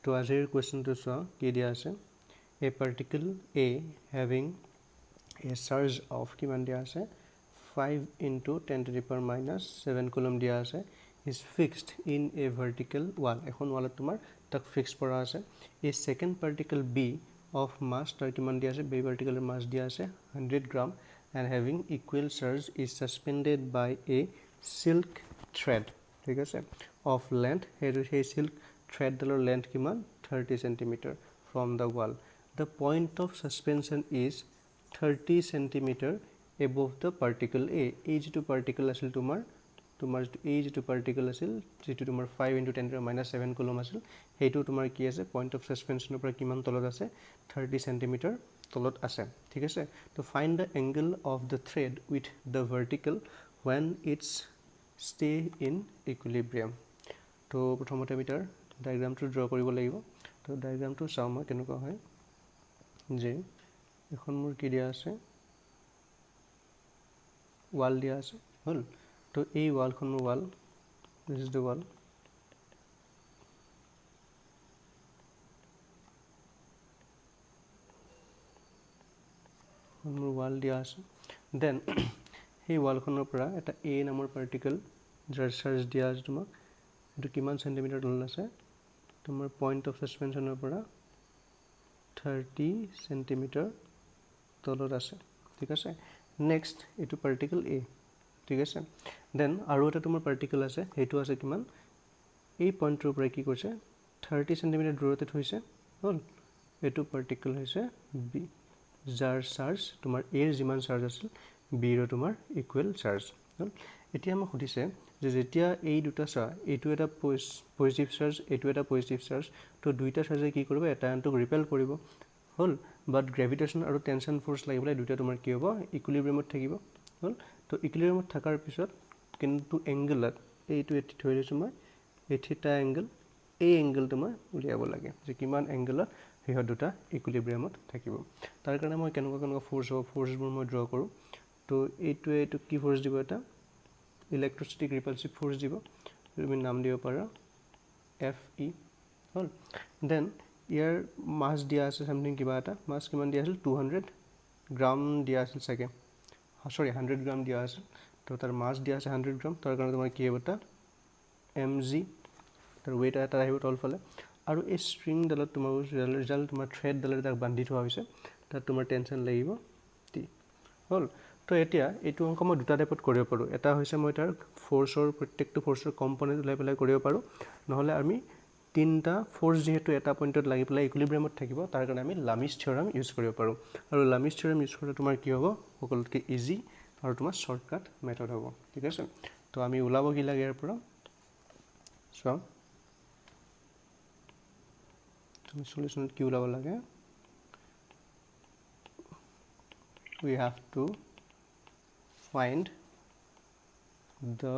তো আজিৰ কুৱেশ্যনটো চোৱা কি দিয়া আছে a particle a having a charge of কিমান দিয়া আছে 5 into 10 to the power minus 7 coulomb দিয়া আছে is fixed in a vertical wall এখন ওয়ালত তোমাৰ তাক ফিক্স কৰা আছে a second particle b of mass তাৰ কিমান দিয়া আছে b particle mass দিয়া আছে 100 gram and having equal charge is suspended by a silk thread ঠিক আছে of length সেই silk thread dalar length কিমান 30 cm from the wall the point of suspension is 30 cm above the particle a যিটো particle আছিল তোমাৰ যিটো particle আছিল যিটো তোমাৰ 5 into 10 to the minus 7 coulomb আছিল হেইটো তোমাৰ কি আছে point of suspension পৰা কিমান তলত আছে 30 cm তলত আছে ঠিক আছে তো find the angle of the thread with the vertical when it's stay in equilibrium তো প্ৰথমতে আমি তাৰ ডায়াগ্ৰামটো ড্ৰ কৰিব লাগিব তো ডায়াগ্ৰামটো চাওঁ মই কেনেকুৱা হয় যে এখন মোৰ কি দিয়া আছে ওয়াল দিয়া আছে হল তো এই ওয়ালখন ওয়াল দিস ইজ দ্য ওয়াল মোৰ ওয়াল দিয়া আছে দেন এই ওয়ালখনৰ পৰা এটা এ নামৰ পাৰ্টিকল যাৰ চাৰ্জ দিয়া আছে তোমাক এটো কিমান সেন্টিমিটাৰ তলত আছে তোমাৰ পইণ্ট অফ সাসপেনশনৰ পৰা 30 সেন্টিমিটাৰ তলত আছে ঠিক আছে নেক্সট এটো পাৰ্টিকল এ ঠিক আছে দেন আৰু এটা তোমাৰ পাৰ্টিকল আছে হেতু আছে কিমান এই পইণ্টৰ পৰা কি কৰিছে 30 সেন্টিমিটাৰ দূৰতে থৈছে হল এটো পাৰ্টিকল হৈছে বি যাৰ চাৰ্জ তোমাৰ এৰ যিমান চাৰ্জ আছিল বি ৰ তোমাৰ ইকুৱেল চাৰ্জ হল এতিয়া মই সুধিছে যে যেতিয়া এই দুটা চাৰ্জ এটো এটা পজিটিভ চাৰ্জ এটো এটা পজিটিভ চাৰ্জ তো দুইটা চাৰ্জে কি কৰিব এটা আনটোক ৰিপেল কৰিব হল বাট গ্ৰেভিটেশন আৰু টেনশন ফোৰ্স লাগিবলৈ দুইটা তোমাৰ কি হ'ব ইকুইলিব্ৰিয়ামত থাকিব হল তো ইকুইলিব্ৰিয়ামত থাকাৰ পিছত কিন্তু এংগলত এইটো এটি থৈ দিছো মই এই থিটা এংগল এই এংগলটো মই উলিয়াব লাগে যে কিমান এংগলত হিয় দুটা ইকুইলিব্ৰিয়ামত থাকিব তাৰ কাৰণে মই কেনেকুৱা ফোৰ্সবোৰ মই ড্ৰ কৰো তো এইটো কি ফোৰ্স দিব এটা ইলেক্ট্ৰোস্ট্যাটিক ৰিপালসিভ ফোৰ্স দিব তুমি নাম দিব পাৰা এফ ই হল দেন ইয়াৰ মাস দিয়া আছে সামথিং কিবা এটা মাস কিমান দিয়া আছিল 200 গ্রাম দিয়া আছিল সাকে সৰি 100 গ্ৰাম দিয়া আছে তো তাৰ মাস দিয়া আছে 100 গ্ৰাম তাৰ কাৰণে তোমাৰ কি হ'ব এটা mg তাৰ weight এটা আহিব তলফালে আৰু এই স্ট্ৰিং ডালত তোমাৰ ৰিজাল্ট তোমাৰ থ্ৰেড ডালত তাক বান্ধি থোৱা হৈছে তাত তোমাৰ টেনশন লাগিব টি হল তো এতিয়া এইটো অংক মই দুটা টাইপত কৰিব পাৰো এটা হৈছে মই তাৰ ফোৰ্সৰ প্ৰত্যেকটো ফোৰ্সৰ কম্পোনেন্ট উলাই পেলাই কৰিব পাৰো নহলে আমি তিনটা ফোৰ্স যেহেতু এটা পয়েন্টত লাগি পেলাই ইকুইলিব্ৰিয়ামত থাকিব তাৰ কাৰণে আমি লামিছ থিওৰাম ইউজ কৰিব পাৰো আৰু লামিছ থিওৰাম ইউজ কৰিলে তোমাৰ কি হ'ব সকলোতকৈ ইজি আৰু তোমাৰ শৰ্টকাট মেথড হ'ব ঠিক আছে তো আমি উলাব কি লাগে ইয়াৰ পৰা সো তুমি সলিউশনত কি উলাব লাগে we have to find the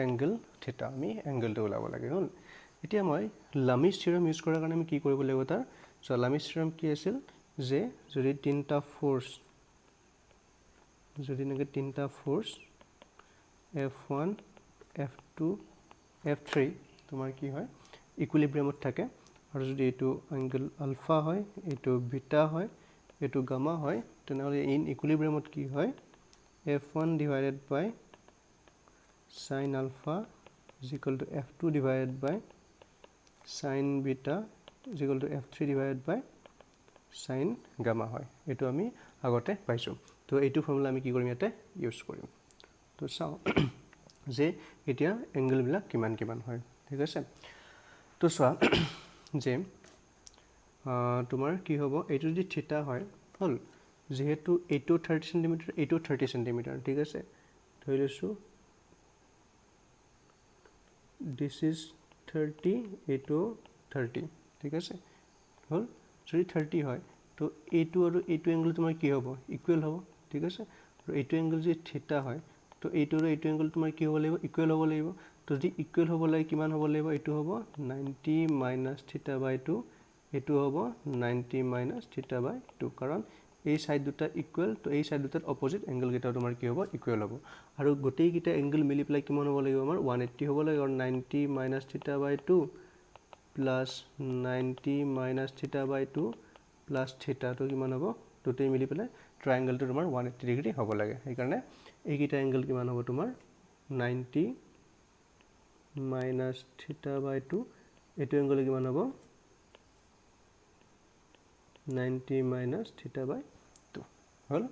angle theta আমি এংগলটো উলাব লাগে হল এতিয়া মই লামিছ থিওৰাম ইউজ কৰাৰ কাৰণে আমি কি কৰিব লাগিব তাৰ সো লামিছ থিওৰাম কি আছিল যে যদি তিনটা ফোৰ্স যদি নেকি তিনটা ফোৰ্স f1 f2 f3 তোমাৰ কি হয় ইকুইলিব্ৰিয়ামত থাকে আৰু যদি এটো এংগল আলফা হয় এটো বিটা হয় এটো গামা হয় তেনেহলে ইন ইকুইলিব্ৰিয়ামত কি হয় f1 divided by sin alpha is equal to f2 divided by sin beta is equal to f3 divided by sin gamma হয় এটো আমি আগতে পাইছো তো এইটো ফৰ্মুলা আমি কি কৰিম ইয়াতে ইউজ কৰিম তো চাও যে এতিয়া এংগল বিলাক কিমান কিমান হয় ঠিক আছে তো চোৱা যে তোমাৰ কি হ'ব এইটো যদি থিটা হয় হল যেহেতু এইটো 30 সেমি এইটো 30 সেমি ঠিক আছে ধৰি লৈছো this is 30 এইটো 30 ঠিক আছে হল যদি 30 হয় তো এইটো আৰু এইটো এংগল তোমাৰ কি হ'ব ইকুৱেল হ'ব ঠিক আছে আৰু এইটো এংগল যদি থিটা হয় তো এইটো আৰু এইটো এংগল তোমাৰ কি হ'ব লাগিব ইকুৱেল হ'ব লাগিব তো যদি ইকুৱেল হ'ব লাগে কিমান হ'ব লাগিব এইটো হ'ব 90 minus theta by 2 এইটো হ'ব 90 minus theta by 2 কাৰণ এই সাইড দুটা ইকুৱেল তো এই সাইড দুটাৰ অপোজিট এংগল গিটা তোমাৰ কি হ'ব ইকুৱেল হ'ব আৰু গোটেই গিটা এংগল মিলি পেলাই কিমান হ'ব লাগিব আমাৰ 180 হ'ব লাগিব আৰু 90 minus theta by 2 plus 90 minus থিটা বাই 2 প্লাছ থিটাটো কিমান হ'ব দুটাই মিলি পেলাই ট্ৰাইংগলটো তোমাৰ 180 ডিগ্ৰী হ'ব লাগে সেইকাৰণে এইকেইটা এংগল কিমান হ'ব তোমাৰ 90 মাইনাছ থিটা বাই 2 এইটো এংগল কিমান হ'ব 90 মাইনাছ থিটা বাই 2 হ'ল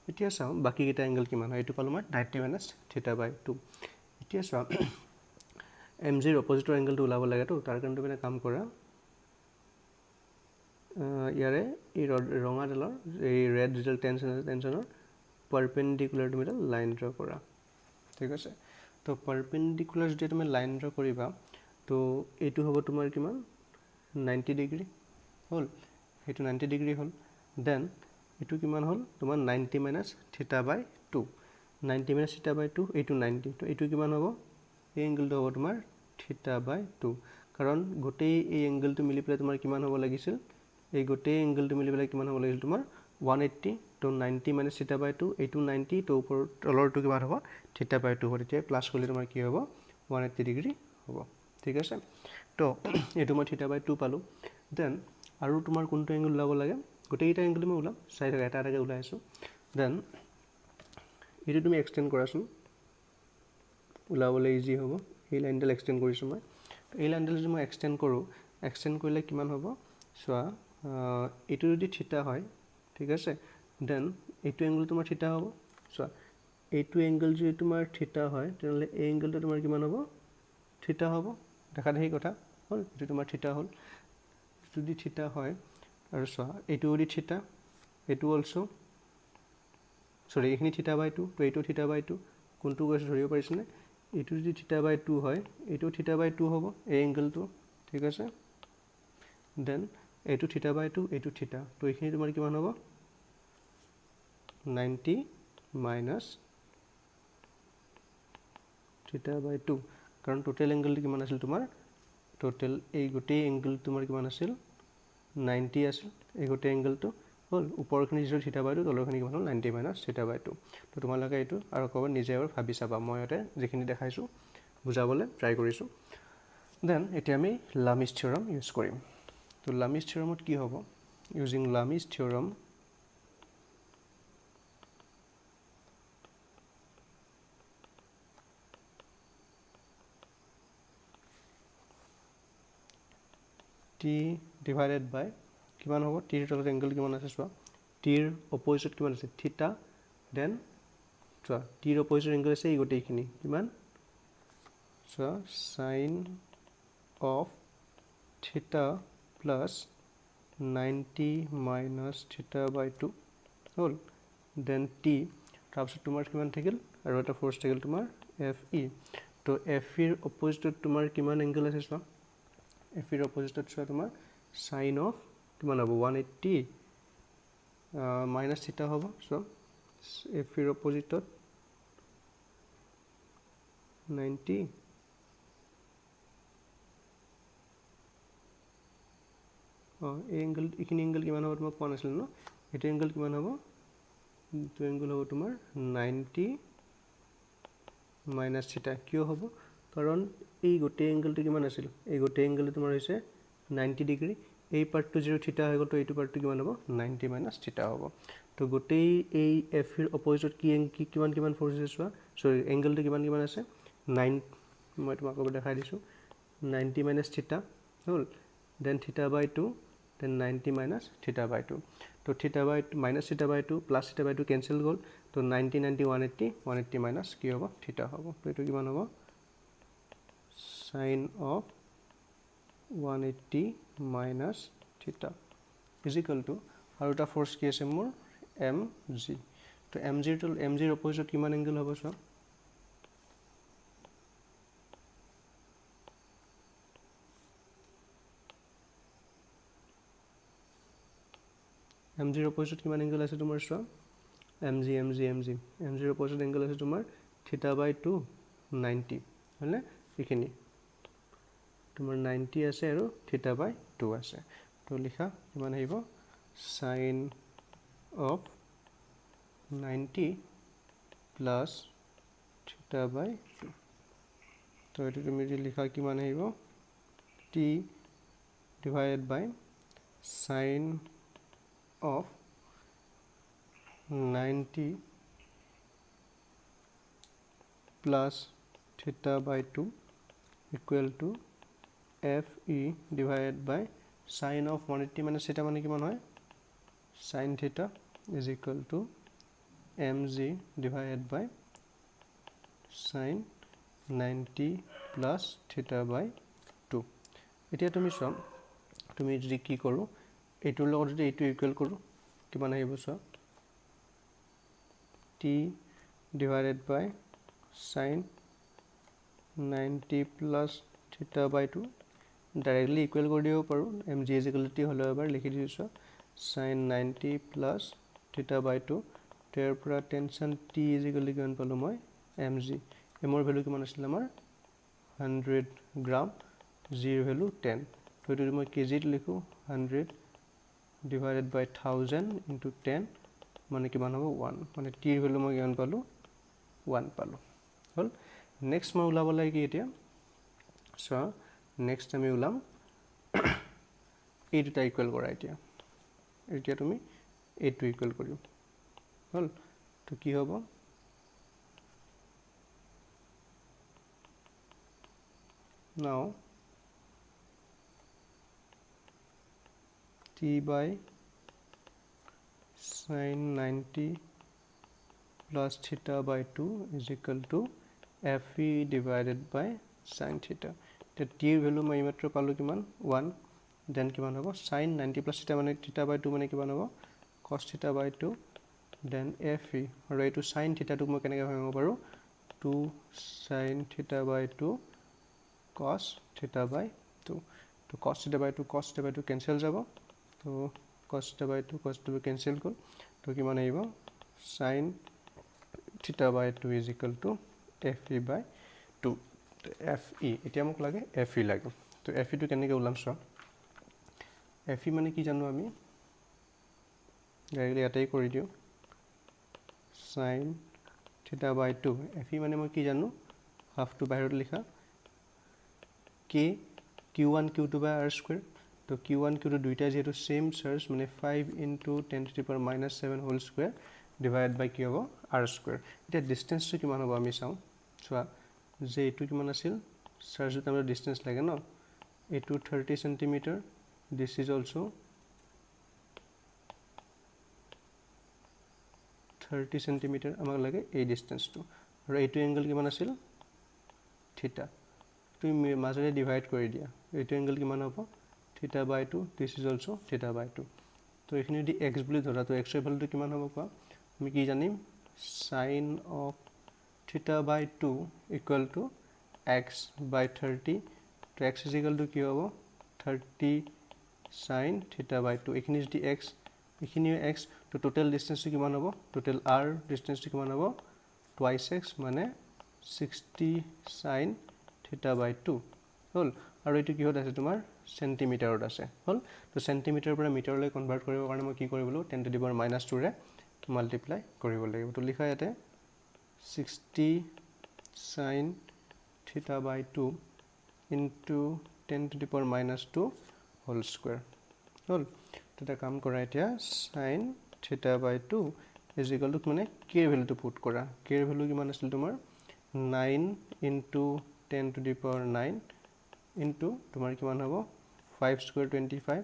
এতিয়া চাওঁ বাকীকেইটা এংগল কিমান হয় এইটো পালোঁ মই 90 মাইনাছ থিটা বাই 2 এতিয়া চাওঁ এম জিৰ অপজিটৰ এংগলটো ওলাব লাগেতো তাৰ কাৰণে তুমি কাম কৰা ইয়াৰে এই ৰঙাডালৰ এই ৰেড যিডাল টেনশ্যনৰ পাৰপেণ্ডিকুলাৰ তুমি এটা লাইন ড্ৰ কৰা ঠিক আছে তো পাৰপেণ্ডিকুলাৰ যেতিয়া তুমি লাইন ড্ৰ কৰিবা তো এইটো হ'ব তোমাৰ কিমান 90 ডিগ্ৰী হ'ল সেইটো 90 ডিগ্ৰী হ'ল দেন এইটো কিমান হ'ল তোমাৰ 90 মাইনাছ থিটা বাই 2 90 মাইনাছ থিটা বাই 2 এইটো 90 তো এইটো কিমান হ'ব এই এংগলটো হ'ব তোমাৰ থিটা বাই 2 কাৰণ গোটেই এই এংগলটো মিলি পেলাই তোমাৰ কিমান হ'ব লাগিছিল এই গোটেই এংগলটো মিলি পেলাই কিমান হ'ব লাগিছিল তোমাৰ 180 তো 90 মাইনাছ থিটা বাই 2 এইটো 90 তো ওপৰ তলৰটো কিমান হ'ব থিটা বাই 2 হ'ব তেতিয়া প্লাছ কৰিলে তোমাৰ কি হ'ব 180 ডিগ্ৰী হ'ব ঠিক আছে তো এইটো মই থিটা বাই 2 পালোঁ দেন আৰু তোমাৰ কোনটো এংগল ওলাব লাগে গোটেইকেইটা এংগল মই ওলাম চাই থাকা এটা এটাকৈ ওলাই আছোঁ দেন এইটো তুমি এক্সটেণ্ড কৰাচোন ওলাবলৈ ইজি হ'ব এই লাইনডাল এক্সটেণ্ড কৰিছোঁ মই এই লাইনডাল যদি মই এক্সটেণ্ড কৰোঁ এক্সটেণ্ড কৰিলে কিমান হ'ব চোৱা এইটো যদি থিটা হয় ঠিক আছে দেন এইটো এংগল তোমাৰ থিটা হ'ব চোৱা এইটো এংগল যদি তোমাৰ থিটা হয় তেনেহ'লে এই এংগলটো তোমাৰ কিমান হ'ব থিটা হ'ব দেখা দেখি কথা হ'ল এইটো তোমাৰ থিটা হ'ল যদি থিটা হয় আৰু চোৱা এইটো যদি থিটা এইটো অলছ' সৰি এইখিনি থিটা বাই 2 তো এইটো থিটা বাই 2 কোনটো কৈছে ধৰিব পাৰিছেনে এইটো যদি থিটা বাই 2 হয় এইটো থিটা বাই 2 হ'ব এই এংগলটো ঠিক আছে দেন এইটো থিটা বাই 2 এইটো থিটা তো এইখিনি তোমাৰ কিমান হ'ব 90 মাইনাছ থিটা বাই 2 কাৰণ টোটেল এংগলটো কিমান আছিল তোমাৰ টোটেল এই গোটেই এংগল তোমাৰ কিমান আছিল 90 আছিল এই গোটেই এংগলটো হ'ল ওপৰখিনি যিটো থিটা বাই 2 তলৰখিনি কিমান হ'ল 90 মাইনাছ থিটা বাই 2 তো তোমালোকে এইটো আৰু ক'ব নিজে এবাৰ ভাবি চাবা মই ইয়াতে যিখিনি দেখাইছোঁ বুজাবলৈ ট্ৰাই কৰিছোঁ দেন এতিয়া আমি লামিছ থিয়ৰম ইউজ কৰিম তো লামিছ থিয়ৰমত কি হ'ব ইউজিং লামিছ থিয়ৰম টি ডিভাইডেড বাই কিমান হ'ব টিৰ তলত এংগল কিমান আছে চোৱা টিৰ অপজিট কিমান আছে থিটা দেন চোৱা টিৰ অপজিট এংগল আছে এই গোটেইখিনি কিমান চোৱা সাইন অফ থিটা প্লাছ 90 মাইনাছ থিটা বাই 2 হ'ল দেন টি তাৰপিছত তোমাৰ কিমান থাকিল আৰু এটা ফ'ৰ্চ থাকিল তোমাৰ এফ ই তো এফ ইৰ অপজিটত তোমাৰ কিমান এংগল আছে চোৱা এফ ইৰ অপজিটত চোৱা তোমাৰ সাইন অফ কিমান হ'ব 180 মাইনাছ থিটা হ'ব চোৱা এফ ইৰ অপজিটত 90 এই এংগল এইখিনি এংগল কিমান হ'ব তোমাক কোৱা নাছিলোঁ ন এইটো এংগল কিমান হ'ব এইটো এংগল হ'ব তোমাৰ 90 মাইনাছ থিটা কিয় হ'ব কাৰণ এই গোটেই এংগলটো কিমান আছিল এই গোটেই এংগলটো তোমাৰ হৈছে 90 ডিগ্ৰী এই পাৰ্টটো যিটো থিটা হৈ গ'ল তো এইটো পাৰ্টটো কিমান হ'ব 90 মাইনাছ থিটা হ'ব তো গোটেই এই এফ ইৰ অপজিটত কিমান কিমান ফ'ৰ্চ আছে চোৱা সৰি এংগলটো কিমান কিমান আছে 9 মই তোমাক আকৌ দেখাই দিছোঁ 90 মাইনাছ থিটা হ'ল দেন থিটা বাই 2 দেন 90 মাইনাছ থিটা বাই 2 তো থিটা বাই মাইনাছ থিটা বাই 2 প্লাছ থিটা বাই 2 কেঞ্চেল গ'ল তো 90 90 180 মাইনাছ কি হ'ব থিটা হ'ব তো এইটো কিমান হ'ব সাইন অফ 180 মাইনাছ থিটা ইজিকেল টু আৰু এটা ফ'ৰ্চ কি আছে মোৰ এম জি তো এম জিৰ অপজিটত কিমান এংগল হ'ব চোৱা এম জিৰ অপজিটত কিমান এংগল আছে তোমাৰ চোৱা এম জিৰ অপজিট এংগল আছে তোমাৰ থিটা বাই 2 90 হয়নে এইখিনি তোমাৰ 90 আছে আৰু থিটা বাই 2 আছে তো লিখা কিমান আহিব সাইন অফ 90 প্লাছ থিটা বাই 2 তো এইটো তুমি যদি লিখা কিমান আহিব T divided by sine of 90 plus theta by 2 equal to fe divided by sine of 180 minus theta মানে কিমান হয় sin theta is equal to mg divided by sin 90 plus theta by 2 এতিয়া তুমি চোৱা তুমি যদি কি কৰো এইটোৰ লগত যদি এইটো ইকুৱেল কৰো কিমান আহিব চোৱা t divided by sin 90 plus theta by 2 directly equal কৰি দিব পাৰো mg is equal to t হলো এবাৰ লিখি দিছো sin 90 plus theta by 2 ter পৰা tension t is equal to কিমান পালো মই mg মোৰ ভ্যালু কিমান আছিল আমাৰ 100 গ্রাম g এর ভ্যালু 10 তো এটো মই কেজিত লিখো 100 divided by 1000 into 10 মানে কিমান হ'ব 1 মানে t এর ভ্যালু মই কিমান পালো 1 পালো হল নেক্সট মই উলাব লাগে কি এতিয়া সো নেক্সট আমি উলাম এই দুটা ইকুৱেল কৰা এতিয়া তুমি এইটো ইকুৱেল কৰিম হল তো কি হ'ব now t by sin 90 plus theta by 2 is equal to fe divided by sin theta the t এর ভ্যালু মই মাত্র পালো কিমান 1 দেন কিমান হ'ব sin 90 plus theta মানে theta by 2 মানে কিমান হ'ব cos theta by 2 then fe আৰু এইটো sin theta টো মই কেনেকৈ ভাঙিব পাৰো 2 sin theta by 2 cos theta by 2 to cos theta by 2 cancel যাব তো cos theta by 2 cos theta cancel কল তো কিমান আহিব sin theta by 2 is equal to fe by 2 তো fe এতিয়া মোক লাগে fe লাগে তো fe টো কেনেকৈ উলাম সো fe মানে কি জানো আমি ডাইৰেক্টলি এটাই কৰি দিও sin theta by 2 fe মানে মই কি জানো হাফ টু বাহিৰত লিখা k q1 q2 by r square तो q1 q2 দুইটা যেহেতু সেম চার্জ মানে 5 into 10 to the power minus 7 whole square divided by কি হ'ব r square এটা ডিসটেন্স টো কিমান হ'ব আমি চাও চোৱা যে এটো কিমান আছিল চাৰ্জত আমাৰ ডিসটেন্স লাগে ন এটো 30 cm this is also 30 cm আমাক লাগে এই ডিসটেন্সটো আৰু এইটো এংগল কিমান আছিল থিটা তুমি মাজৰে ডিভাইড কৰি দিয়া এইটো এংগল কিমান হ'ব theta by 2 this is also theta by 2 তো এখানে যদি x বুলি ধৰা তো x এৰ ভ্যালুটো কিমান হ'ব কোৱা আমি কি জানিম sin of theta by 2 equal to x by 30 তো x is equal to কি হ'ব 30 sin theta by 2 এখানে যদি x এখানে x তো টোটাল ডিসটেন্সটো কিমান হ'ব টোটাল r ডিসটেন্সটো কিমান হ'ব twice x মানে 60 sin theta by 2 হল আৰু এটো কি হত আছে তোমাৰ সেন্টিমিটাৰত আছে হল তো সেন্টিমিটাৰ পৰা মিটাৰলৈ কনভাৰ্ট কৰিব কাৰণে মই কি কৰিবলো 10 to the power minus 2 ৰে মাল্টিপ্লাই কৰিব লাগিব তো লিখা ইয়াতে 60 sin theta by 2 into 10 to the power minus 2 whole square হল তো এটা কাম কৰা এতিয়া sin theta by 2 is equal to মানে k এর ভ্যালুটো পুট কৰা k এৰ ভ্যালু কিমান আছিল তোমাৰ 9 into 10 to the power 9 into তোমাৰ কিমান হ'ব 5 square 25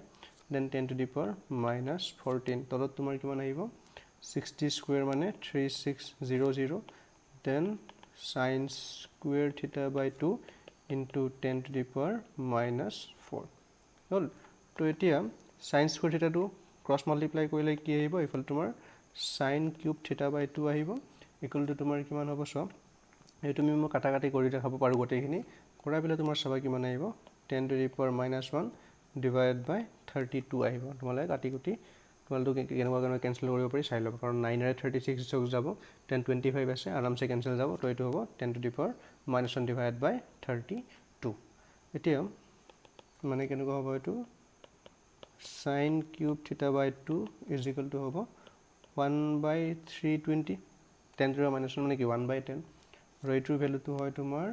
then 10 to the power minus 14 তলত তোমাৰ কিমান আহিব 60 square মানে 3600 then sin square theta by 2 into 10 to the power minus 4 হল তো এতিয়া sin square theta টো ক্রস মাল্টিপ্লাই কৰিলে কি আহিব ইফাল তোমাৰ sin cube theta by 2 আহিব ইকুয়াল টু তোমাৰ কিমান হ'ব সব এই তুমি মই কাটা কাটি কৰি দেখাব পাৰো গটেখিনি কৰা পেলে তোমাৰ সবাই কিমান আহিব 10 to the power minus 1 divided by 32 আহিব তোমালে কাটি কুটি তোমালটো কেনেকুৱা কেনেকুৱা কেনসেল কৰিব পাৰি চাই লব কাৰণ 9 ৰে 36 যোগ যাব 10 25 আছে আৰামসে কেনসেল যাব তো এটো হ'ব 10 to the power minus 1 divided by 32 এতিয়া মানে কেনেকুৱা হ'ব এটো sin cube theta by 2 is equal to হ'ব 1 by 320 10 to the minus 1 মানে কি 1 by 10 আৰু এটোৰ ভ্যালুটো হয় তোমাৰ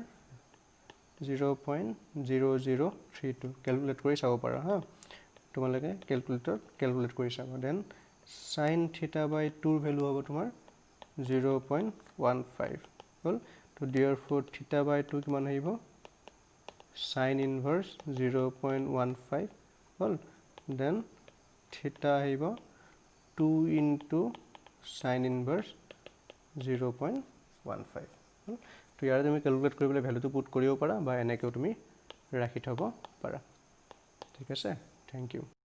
0.0032 কেলকুলেট কৰি চাব পাৰা হা তোমালোকে কেলকুলেট কৰি চাবা দেন sin θ/2 ভ্যালু হ'ব তোমাৰ 0.15 হ'ল তো therefore θ/2 কিমান আহিব sin inverse 0.15 হ'ল দেন θ আহিব 2 into sin inverse 0.15 তো ইয়াৰে তুমি ক্যালকুলেট কৰিবলৈ ভ্যালুটো পুট কৰিব পাৰা বা এনেকেও তুমি ৰাখি থব পাৰা ঠিক আছে থ্যাংক ইউ